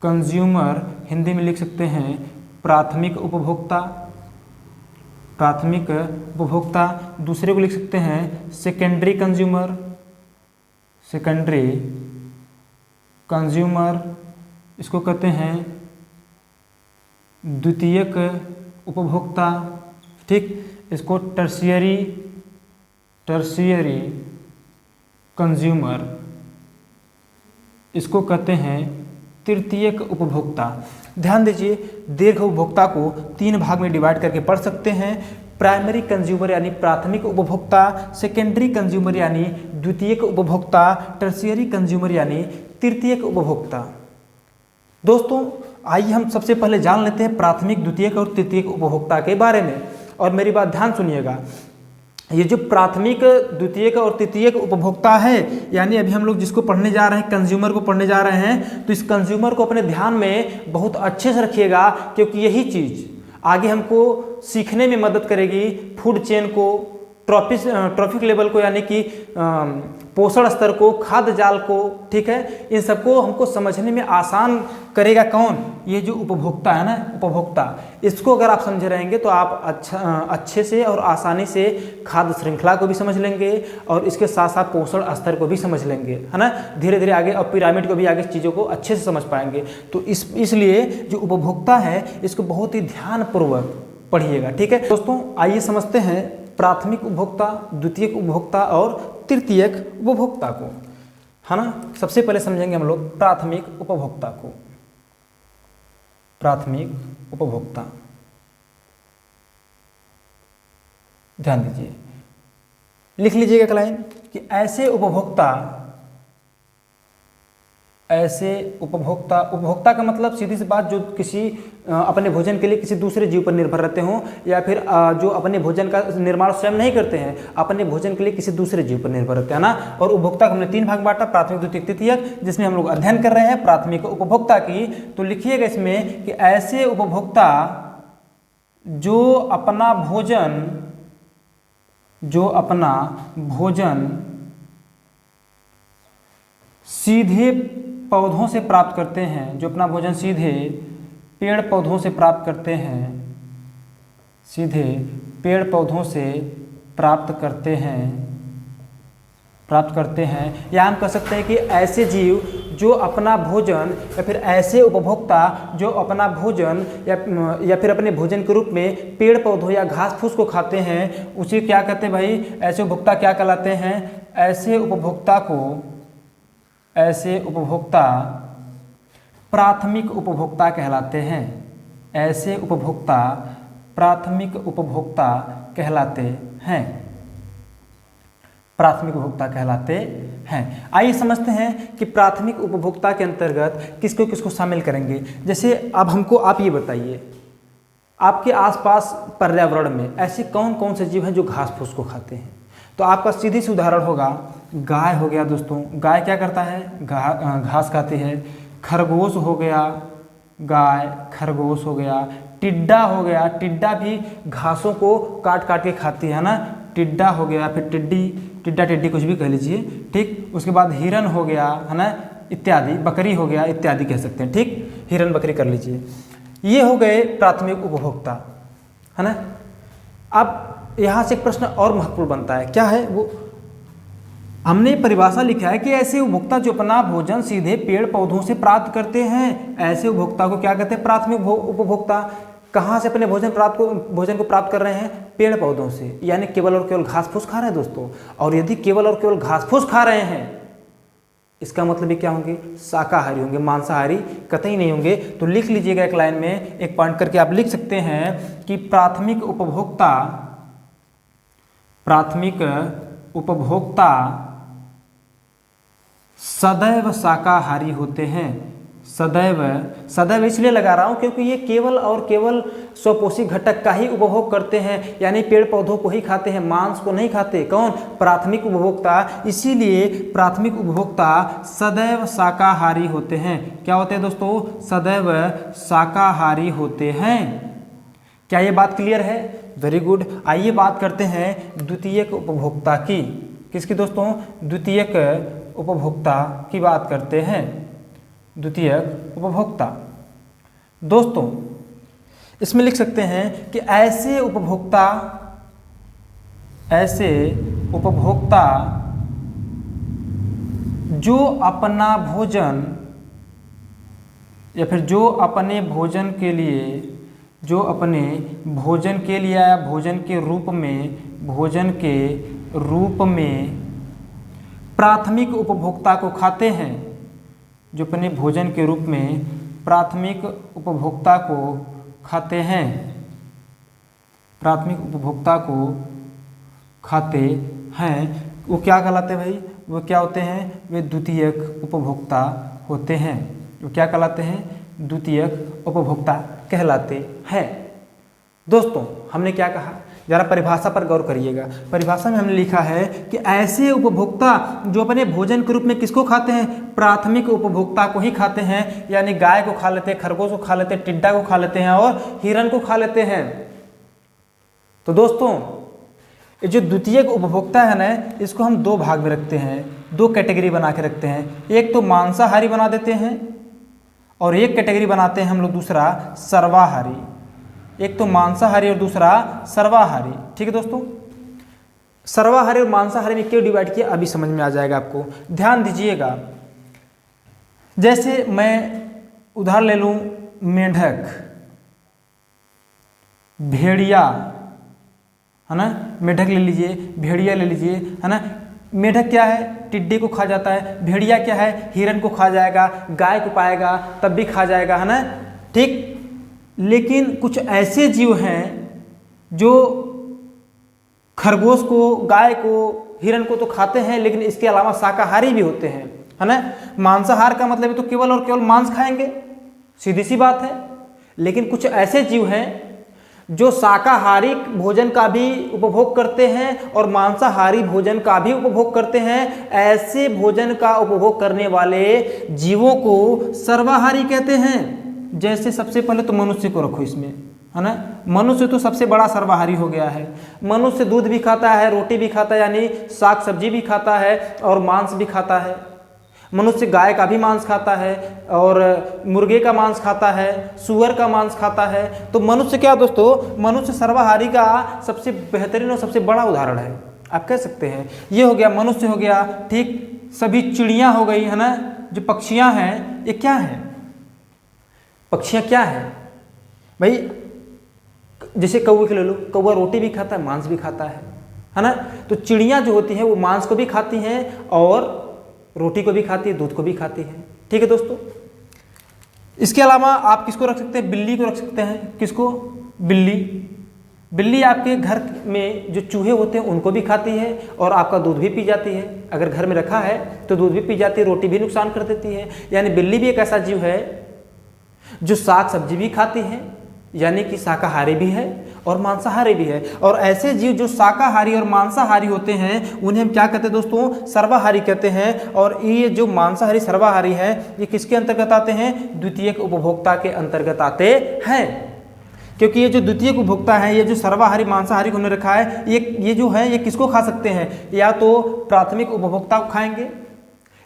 कंज्यूमर, हिंदी में लिख सकते हैं प्राथमिक उपभोक्ता, प्राथमिक उपभोक्ता। दूसरे को लिख सकते हैं सेकेंडरी कंज्यूमर, सेकेंडरी कंज्यूमर, इसको कहते हैं द्वितीयक उपभोक्ता, ठीक। इसको टर्शियरी, टर्शियरी कंज्यूमर, इसको कहते हैं तृतीयक उपभोक्ता। ध्यान दीजिए, दीर्घ उपभोक्ता को 3 भाग में डिवाइड करके पढ़ सकते हैं। प्राइमरी कंज्यूमर यानी प्राथमिक उपभोक्ता, सेकेंडरी कंज्यूमर यानी द्वितीयक उपभोक्ता, टर्शियरी कंज्यूमर यानी तृतीयक उपभोक्ता। दोस्तों आइए हम सबसे पहले जान लेते हैं प्राथमिक, द्वितीयक और तृतीयक उपभोक्ता के बारे में। और मेरी बात ध्यान सुनिएगा, ये जो प्राथमिक, द्वितीयक और तृतीयक उपभोक्ता है, यानी अभी हम लोग जिसको पढ़ने जा रहे हैं, कंज्यूमर को पढ़ने जा रहे हैं, तो इस कंज्यूमर को अपने ध्यान में बहुत अच्छे से रखिएगा, क्योंकि यही चीज़ आगे हमको सीखने में मदद करेगी। फूड चेन को, ट्रॉफिक लेवल को, यानी कि पोषण स्तर को, खाद्य जाल को, ठीक है, इन सबको हमको समझने में आसान करेगा कौन? ये जो उपभोक्ता है ना, उपभोक्ता। इसको अगर आप समझे रहेंगे तो आप अच्छे से और आसानी से खाद्य श्रृंखला को भी समझ लेंगे और इसके साथ साथ पोषण स्तर को भी समझ लेंगे, है ना। धीरे धीरे आगे और पिरामिड को भी आगे चीज़ों को अच्छे से समझ पाएंगे। तो इसलिए जो उपभोक्ता है इसको बहुत ही ध्यानपूर्वक पढ़िएगा, ठीक है दोस्तों। आइए समझते हैं प्राथमिक उपभोक्ता, द्वितीयक उपभोक्ता और तृतीयक उपभोक्ता को, है ना। सबसे पहले समझेंगे हम लोग प्राथमिक उपभोक्ता को। प्राथमिक उपभोक्ता, ध्यान दीजिए, लिख लीजिएगा एक लाइन कि ऐसे उपभोक्ता, ऐसे उपभोक्ता, उपभोक्ता का मतलब सीधी सी बात जो किसी अपने भोजन के लिए किसी दूसरे जीव पर निर्भर रहते हों, या फिर जो अपने भोजन का निर्माण स्वयं नहीं करते हैं, अपने भोजन के लिए किसी दूसरे जीव पर निर्भर रहते हैं ना। और उपभोक्ता को हमने 3 भाग बांटा, प्राथमिक, द्वितीयक, तृतीयक, जिसमें हम लोग अध्ययन कर रहे हैं प्राथमिक उपभोक्ता की। तो लिखिएगा इसमें कि ऐसे उपभोक्ता जो अपना भोजन सीधे पौधों से प्राप्त करते हैं, जो अपना भोजन सीधे पेड़ पौधों से प्राप्त करते हैं, सीधे पेड़ पौधों से प्राप्त करते हैं, या हम कह सकते हैं कि ऐसे जीव जो अपना भोजन, या फिर ऐसे उपभोक्ता जो अपना भोजन या फिर अपने भोजन के रूप में पेड़ पौधों या घास फूस को खाते हैं, उसे क्या कहते हैं भाई? ऐसे उपभोक्ता क्या कहलाते हैं? ऐसे उपभोक्ता को, ऐसे उपभोक्ता प्राथमिक उपभोक्ता कहलाते हैं। ऐसे उपभोक्ता प्राथमिक उपभोक्ता कहलाते हैं, प्राथमिक उपभोक्ता कहलाते हैं। आइए समझते हैं कि प्राथमिक उपभोक्ता के अंतर्गत किसको किसको शामिल करेंगे। जैसे अब हमको आप ये बताइए, आपके आसपास पर्यावरण में ऐसे कौन कौन से जीव हैं जो घास फूस को खाते हैं? तो आपका सीधी सी उदाहरण होगा गाय हो गया दोस्तों। गाय क्या करता है? घास खाती है। खरगोश हो गया, गाय खरगोश हो गया। टिड्डा हो गया, टिड्डा भी घासों को काट काट के खाती है ना, टिड्डा हो गया। फिर टिड्डा टिड्डी कुछ भी कह लीजिए, ठीक। उसके बाद हिरन हो गया, है ना, इत्यादि। बकरी हो गया, इत्यादि कह सकते हैं, ठीक। हिरन बकरी कर लीजिए। ये हो गए प्राथमिक उपभोक्ता, है ना। अब यहाँ से एक प्रश्न और महत्वपूर्ण बनता है, क्या है वो? हमने परिभाषा लिखा है कि ऐसे उपभोक्ता जो अपना भोजन सीधे पेड़ पौधों से प्राप्त करते हैं, ऐसे उपभोक्ता को क्या कहते हैं? प्राथमिक उपभोक्ता। कहाँ से अपने भोजन को प्राप्त कर रहे हैं? पेड़ पौधों से, यानी केवल और केवल घास फूस खा रहे हैं दोस्तों। और यदि केवल और केवल घास फूस खा रहे हैं, इसका मतलब ये क्या होंगे? शाकाहारी होंगे, मांसाहारी कतई नहीं होंगे। तो लिख लीजिएगा एक लाइन में, एक पॉइंट करके आप लिख सकते हैं कि प्राथमिक उपभोक्ता सदैव शाकाहारी होते हैं। सदैव, सदैव इसलिए लगा रहा हूँ क्योंकि ये केवल और केवल स्वपोषी घटक का ही उपभोग करते हैं, यानी पेड़ पौधों को ही खाते हैं, मांस को नहीं खाते। कौन? प्राथमिक उपभोक्ता। इसीलिए प्राथमिक उपभोक्ता सदैव शाकाहारी होते हैं। क्या होते हैं दोस्तों? सदैव शाकाहारी होते हैं। क्या ये बात क्लियर है? Very good. आइए बात करते हैं द्वितीयक उपभोक्ता की। किसकी दोस्तों? द्वितीयक उपभोक्ता की बात करते हैं। द्वितीयक उपभोक्ता दोस्तों इसमें लिख सकते हैं कि ऐसे उपभोक्ता जो अपना भोजन या फिर जो अपने भोजन के लिए या भोजन के रूप में प्राथमिक उपभोक्ता को खाते हैं, जो अपने भोजन के रूप में प्राथमिक उपभोक्ता को खाते हैं, प्राथमिक उपभोक्ता को खाते हैं, वो क्या कहलाते हैं भाई? वो क्या होते हैं? वे द्वितीयक उपभोक्ता होते हैं। वो क्या कहलाते हैं? द्वितीयक उपभोक्ता कहलाते हैं। दोस्तों हमने क्या कहा? जरा परिभाषा पर गौर करिएगा। परिभाषा में हमने लिखा है कि ऐसे उपभोक्ता जो अपने भोजन के रूप में किसको खाते हैं? प्राथमिक उपभोक्ता को ही खाते हैं, यानी गाय को खा लेते हैं, खरगोश को खा लेते हैं, टिड्डा को खा लेते हैं और हिरन को खा लेते हैं। तो दोस्तों ये जो द्वितीयक उपभोक्ता है ना, इसको हम दो भाग में रखते हैं, दो कैटेगरी बना के रखते हैं। एक तो मांसाहारी बना देते हैं और एक कैटेगरी बनाते हैं हम लोग दूसरा सर्वाहारी। एक तो मांसाहारी और दूसरा सर्वाहारी। ठीक है दोस्तों, सर्वाहारी और मांसाहारी में क्यों डिवाइड किया अभी समझ में आ जाएगा आपको। ध्यान दीजिएगा, जैसे मैं उदाहरण ले लूं, मेंढक, भेड़िया, है ना, मेंढक ले लीजिए, भेड़िया ले लीजिए, है ना। मेंढक क्या है? टिड्डे को खा जाता है। भेड़िया क्या है? हिरन को खा जाएगा, गाय को पाएगा तब भी खा जाएगा, है ना। ठीक, लेकिन कुछ ऐसे जीव हैं जो खरगोश को, गाय को, हिरन को तो खाते हैं, लेकिन इसके अलावा शाकाहारी भी होते हैं, है ना। मांसाहार का मतलब है तो केवल और केवल मांस खाएंगे, सीधी सी बात है। लेकिन कुछ ऐसे जीव हैं जो शाकाहारी भोजन का भी उपभोग करते हैं और मांसाहारी भोजन का भी उपभोग करते हैं। ऐसे भोजन का उपभोग करने वाले जीवों को सर्वाहारी कहते हैं। जैसे सबसे पहले तो मनुष्य को रखो इसमें, है ना। मनुष्य तो सबसे बड़ा सर्वाहारी हो गया है। मनुष्य दूध भी खाता है, रोटी भी खाता है, यानी साग सब्जी भी खाता है और मांस भी खाता है। मनुष्य गाय का भी मांस खाता है और मुर्गे का मांस खाता है, सुअर का मांस खाता है। तो मनुष्य क्या दोस्तों? मनुष्य सर्वाहारी का सबसे बेहतरीन और सबसे बड़ा उदाहरण है, आप कह सकते हैं। ये हो गया, मनुष्य हो गया। ठीक, सभी चिड़ियाँ हो गई, है ना। जो पक्षियाँ हैं, ये क्या है? पक्षियाँ क्या है भाई? जैसे कौवे को ले लो, कौवा रोटी भी खाता है, मांस भी खाता है ना। तो चिड़ियाँ जो होती हैं वो मांस को भी खाती हैं और रोटी को भी खाती है, दूध को भी खाती है। ठीक है दोस्तों, इसके अलावा आप किसको रख सकते हैं? बिल्ली को रख सकते हैं। किसको? बिल्ली। बिल्ली आपके घर में जो चूहे होते हैं उनको भी खाती है और आपका दूध भी पी जाती है। अगर घर में रखा है तो दूध भी पी जाती है, रोटी भी नुकसान कर देती है। यानी बिल्ली भी एक ऐसा जीव है जो साग सब्जी भी खाती है, यानी कि शाकाहारी भी है और मांसाहारी भी है। और ऐसे जीव जो शाकाहारी और मांसाहारी होते हैं उन्हें हम क्या कहते हैं दोस्तों? सर्वाहारी कहते हैं। और ये जो मांसाहारी सर्वाहारी है ये किसके अंतर्गत आते हैं? द्वितीयक उपभोक्ता के अंतर्गत आते हैं। क्योंकि ये जो द्वितीयक उपभोक्ता है, ये जो सर्वाहारी मांसाहारी को हमने रखा है, ये जो है ये किसको खा सकते हैं? या तो प्राथमिक उपभोक्ता को खाएंगे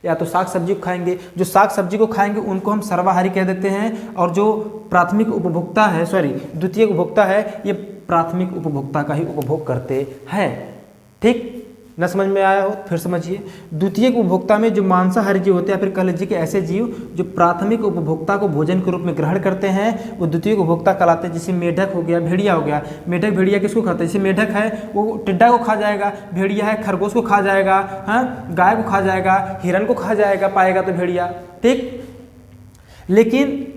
या तो साग सब्जी को खाएंगे। जो साग सब्जी को खाएंगे उनको हम सर्वाहारी कह देते हैं और जो प्राथमिक उपभोक्ता है, द्वितीयक उपभोक्ता है, ये प्राथमिक उपभोक्ता का ही उपभोग करते हैं। ठीक, न समझ में आया हो फिर समझिए। द्वितीयक उपभोक्ता में जो मांसाहारी जीव होते हैं, फिर कह लीजिए कि ऐसे जीव जो प्राथमिक उपभोक्ता को भोजन के रूप में ग्रहण करते हैं वो द्वितीयक उपभोक्ता कहलाते हैं। जैसे मेढक हो गया, भेड़िया हो गया। मेढक भेड़िया किसको खाता है? जैसे मेढक है वो टिड्डा को खा जाएगा, भेड़िया है खरगोश को खा जाएगा, हाँ, गाय को खा जाएगा, हिरन को खा जाएगा, पाएगा तो भेड़िया। ठीक, लेकिन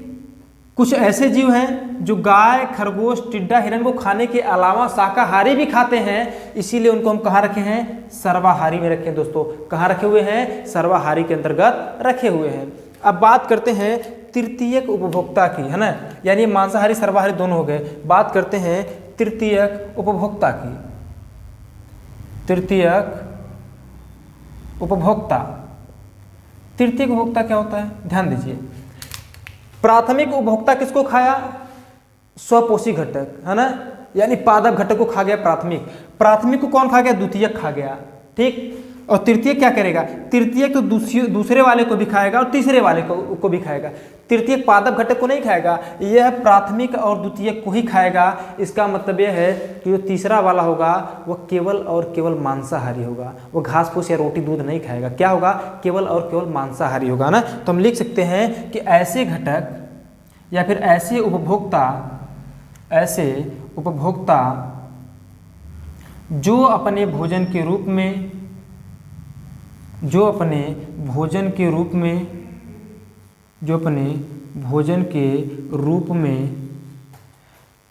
कुछ ऐसे जीव हैं जो गाय, खरगोश, टिड्डा, हिरन को खाने के अलावा शाकाहारी भी खाते हैं, इसीलिए उनको हम कहाँ रखे हैं? सर्वाहारी में रखे हैं दोस्तों। कहाँ रखे हुए हैं? सर्वाहारी के अंतर्गत रखे हुए हैं। अब बात करते हैं तृतीयक उपभोक्ता की, है ना, यानी मांसाहारी सर्वाहारी दोनों हो गए। बात करते हैं तृतीयक उपभोक्ता की। तृतीयक उपभोक्ता, तृतीयक उपभोक्ता क्या होता है, ध्यान दीजिए। प्राथमिक उपभोक्ता किसको खाया, स्वपोषी घटक, है ना, यानी पादप घटक को खा गया प्राथमिक। प्राथमिक को कौन खा गया, द्वितीयक खा गया, ठीक। और तृतीयक क्या करेगा, तृतीयक तो दूसरे वाले को भी खाएगा और तीसरे वाले को भी खाएगा। तृतीयक पादप घटक को नहीं खाएगा, यह प्राथमिक और द्वितीयक को ही खाएगा। इसका मतलब यह है कि जो तीसरा वाला होगा वह केवल और केवल मांसाहारी होगा, वो घास फूस या रोटी दूध नहीं खाएगा। क्या होगा, केवल और केवल मांसाहारी होगा ना। तो हम लिख सकते हैं कि ऐसे घटक या फिर ऐसे उपभोक्ता जो अपने भोजन के रूप में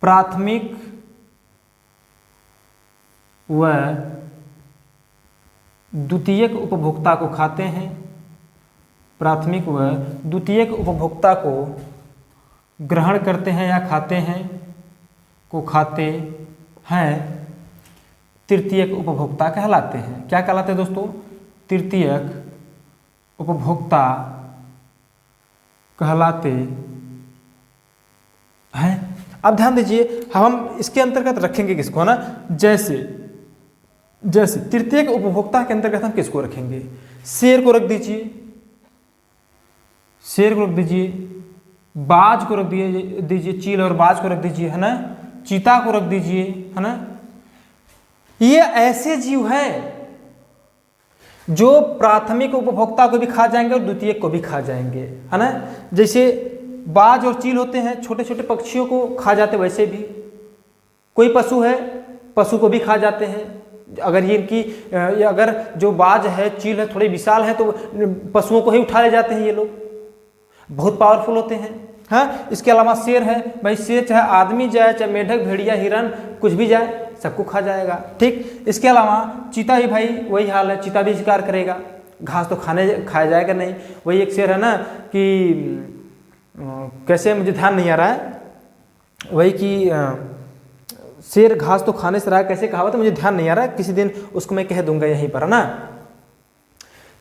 प्राथमिक व द्वितीयक उपभोक्ता को खाते हैं, प्राथमिक व द्वितीयक उपभोक्ता को ग्रहण करते हैं या खाते हैं, तृतीयक उपभोक्ता कहलाते हैं। क्या कहलाते हैं दोस्तों, तृतीयक उपभोक्ता कहलाते हैं। अब ध्यान दीजिए, हम इसके अंतर्गत रखेंगे किसको ना, जैसे तृतीयक उपभोक्ता के अंतर्गत हम किसको रखेंगे, शेर को रख दीजिए, बाज को रख दीजिए, चील और बाज को रख दीजिए, है ना, चीता को रख दीजिए, है ना। ये ऐसे जीव हैं जो प्राथमिक उपभोक्ता को भी खा जाएंगे और द्वितीयक को भी खा जाएंगे, है ना। जैसे बाज और चील होते हैं, छोटे छोटे पक्षियों को खा जाते, वैसे भी कोई पशु है, पशु को भी खा जाते हैं। अगर जो बाज है, चील है, थोड़े विशाल है तो पशुओं को ही उठा ले जाते हैं, ये लोग बहुत पावरफुल होते हैं। हाँ, इसके अलावा शेर है, भाई शेर चाहे आदमी जाए, चाहे मेढक, भेड़िया, हिरन, कुछ भी जाए, सबको खा जाएगा, ठीक। इसके अलावा चीता ही भाई वही हाल है, चीता भी शिकार करेगा, घास तो खाया जाएगा नहीं। वही एक शेर है ना कि कैसे, मुझे ध्यान नहीं आ रहा है, वही कि शेर घास तो खाने से रहा, कैसे कहावत है, मुझे ध्यान नहीं आ रहा है, किसी दिन उसको मैं कह दूंगा यहीं पर, है ना।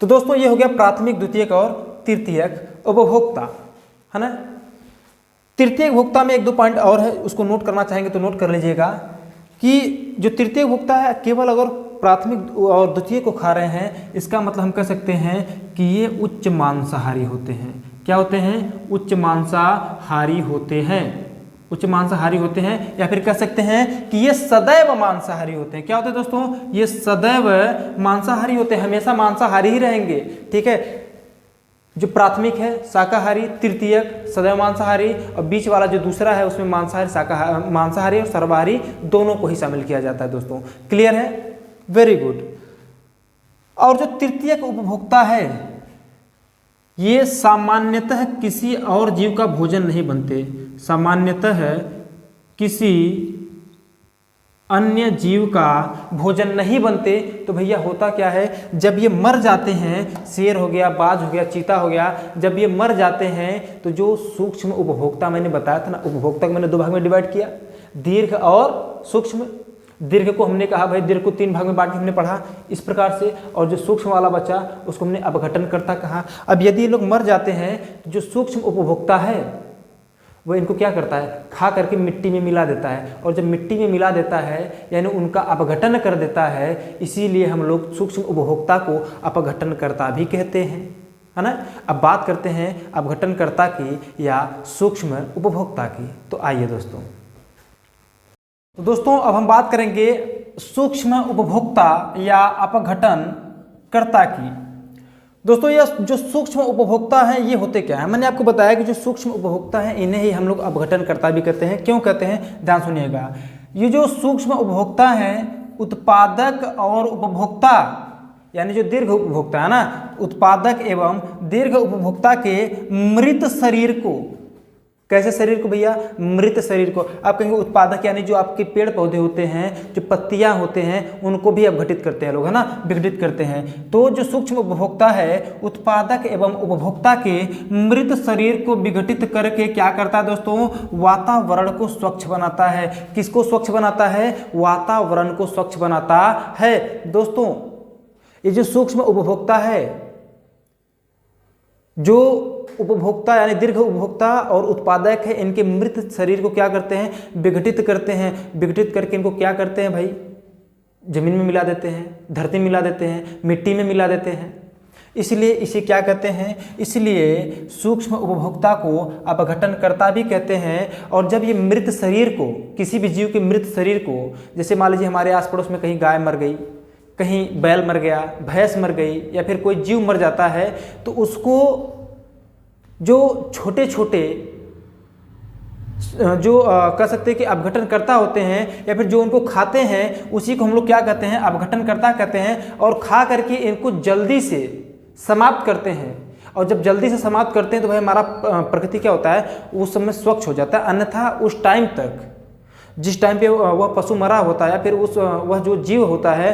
तो दोस्तों ये हो गया प्राथमिक, द्वितीयक और तृतीयक उपभोक्ता, है ना। तृतीयक उपभोक्ता में एक दो पॉइंट और है, उसको नोट करना चाहेंगे तो नोट कर लीजिएगा कि जो तृतीयक उपभोक्ता है, केवल अगर प्राथमिक और द्वितीयक को खा रहे हैं, इसका मतलब हम कह सकते हैं कि ये उच्च मांसाहारी होते हैं। क्या होते हैं, उच्च मांसाहारी होते हैं, या फिर कह सकते हैं कि ये सदैव मांसाहारी होते हैं। क्या होते हैं दोस्तों, ये सदैव मांसाहारी होते हैं, हमेशा मांसाहारी ही रहेंगे, ठीक है। जो प्राथमिक है शाकाहारी, तृतीयक सदैव मांसाहारी, और बीच वाला जो दूसरा है उसमें मांसाहारी और सर्वाहारी दोनों को ही शामिल किया जाता है। दोस्तों क्लियर है, वेरी गुड। और जो तृतीयक उपभोक्ता है, ये सामान्यतः किसी और जीव का भोजन नहीं बनते, सामान्यतः किसी अन्य जीव का भोजन नहीं बनते। तो भैया होता क्या है, जब ये मर जाते हैं, शेर हो गया, बाज हो गया, चीता हो गया, जब ये मर जाते हैं तो जो सूक्ष्म उपभोक्ता मैंने बताया था ना, उपभोक्ता को मैंने दो भाग में डिवाइड किया, दीर्घ और सूक्ष्म। दीर्घ को हमने कहा भाई, दीर्घ को तीन भाग में बांट के हमने पढ़ा इस प्रकार से, और जो सूक्ष्म वाला बचा उसको हमने अपघटनकर्ता कहा। अब यदि ये लोग मर जाते हैं तो जो सूक्ष्म उपभोक्ता है वो इनको क्या करता है, खा करके मिट्टी में मिला देता है, और जब मिट्टी में मिला देता है यानी उनका अपघटन कर देता है, इसीलिए हम लोग सूक्ष्म उपभोक्ता को अपघटनकर्ता भी कहते हैं, है ना। अब बात करते हैं अपघटनकर्ता की या सूक्ष्म उपभोक्ता की। तो आइए दोस्तों अब हम बात करेंगे सूक्ष्म उपभोक्ता या अपघटनकर्ता की। दोस्तों ये जो सूक्ष्म उपभोक्ता हैं ये होते क्या है, मैंने आपको बताया कि जो सूक्ष्म उपभोक्ता हैं इन्हें ही हम लोग अपघटनकर्ता भी कहते हैं। क्यों कहते हैं, ध्यान सुनिएगा। ये जो सूक्ष्म उपभोक्ता हैं, उत्पादक और उपभोक्ता यानी जो दीर्घ उपभोक्ता है ना, उत्पादक एवं दीर्घ उपभोक्ता के मृत शरीर को कैसे शरीर को भैया? मृत शरीर को। आप कहेंगे उत्पादक यानी जो आपके पेड़ पौधे होते हैं, जो पत्तियां होते हैं, उनको भी अपघटित करते हैं लोग, है ना, विघटित करते हैं। तो जो सूक्ष्म उपभोक्ता है, उत्पादक एवं उपभोक्ता के मृत शरीर को विघटित करके क्या करता है दोस्तों? वातावरण को स्वच्छ बनाता है। किसको स्वच्छ बनाता है? वातावरण को स्वच्छ बनाता है। दोस्तों ये जो सूक्ष्म उपभोक्ता है, जो उपभोक्ता यानी दीर्घ उपभोक्ता और उत्पादक है, इनके मृत शरीर को क्या करते हैं? विघटित करते हैं। विघटित करके इनको क्या करते हैं भाई? जमीन में मिला देते हैं, धरती में मिला देते हैं, मिट्टी में मिला देते हैं। इसलिए इसे क्या कहते हैं? इसलिए सूक्ष्म उपभोक्ता को अपघटनकर्ता भी कहते हैं। और जब ये मृत शरीर को, किसी भी जीव के मृत शरीर को, जैसे मान लीजिए हमारे आस पड़ोस में कहीं गाय मर गई, कहीं बैल मर गया, भैंस मर गई, या फिर कोई जीव मर जाता है, तो उसको जो छोटे छोटे जो कह सकते हैं कि अपघटनकर्ता होते हैं, या फिर जो उनको खाते हैं, उसी को हम लोग क्या कहते हैं? अपघटनकर्ता कहते हैं। और खा करके इनको जल्दी से समाप्त करते हैं। और जब जल्दी से समाप्त करते हैं तो भाई हमारा प्रकृति क्या होता है? उस समय स्वच्छ हो जाता है। अन्यथा उस टाइम तक, जिस टाइम पे वह पशु मरा होता है, या फिर वह जो जीव होता है,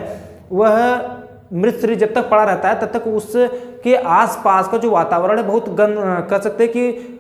वह मृत शरीर जब तक पड़ा रहता है, तब तक उसके आसपास का जो वातावरण है बहुत कह सकते हैं कि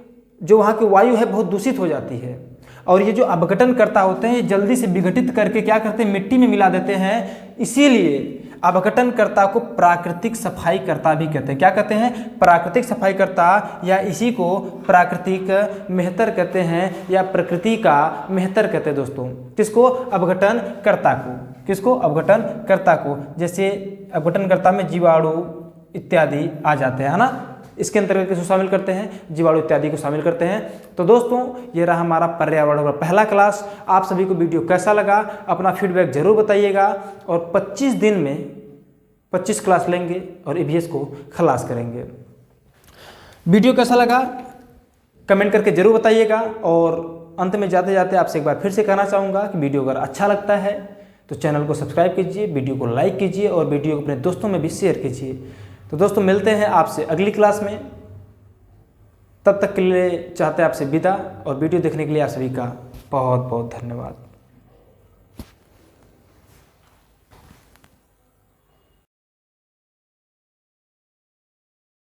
जो वहाँ की वायु है बहुत दूषित हो जाती है। और ये जो अपघटनकर्ता होते हैं, ये जल्दी से विघटित करके क्या करते हैं? मिट्टी में मिला देते हैं। इसीलिए अपघटनकर्ता को प्राकृतिक सफाई करता भी कहते हैं। क्या कहते हैं? प्राकृतिक सफाई करता, या इसी को प्राकृतिक मेहतर कहते हैं, या प्रकृति का मेहतर कहते हैं दोस्तों। किसको? अपघटनकर्ता को। किसको? अपघटनकर्ता को। जैसे अपघटनकर्ता में जीवाणु इत्यादि आ जाते हैं, है ना। इसके अंतर्गत किसको शामिल करते हैं? जीवाणु इत्यादि को शामिल करते हैं। तो दोस्तों ये रहा हमारा पर्यावरण का पहला क्लास। आप सभी को वीडियो कैसा लगा? अपना फीडबैक जरूर बताइएगा। और 25 दिन में 25 क्लास लेंगे और EVS को खलास करेंगे। वीडियो कैसा लगा कमेंट करके जरूर बताइएगा। और अंत में जाते जाते आपसे एक बार फिर से कहना चाहूँगा कि वीडियो अगर अच्छा लगता है तो चैनल को सब्सक्राइब कीजिए, वीडियो को लाइक कीजिए, और वीडियो को अपने दोस्तों में भी शेयर कीजिए। तो दोस्तों मिलते हैं आपसे अगली क्लास में। तब तक के लिए चाहते हैं आपसे विदा, और वीडियो देखने के लिए आप सभी का बहुत बहुत धन्यवाद।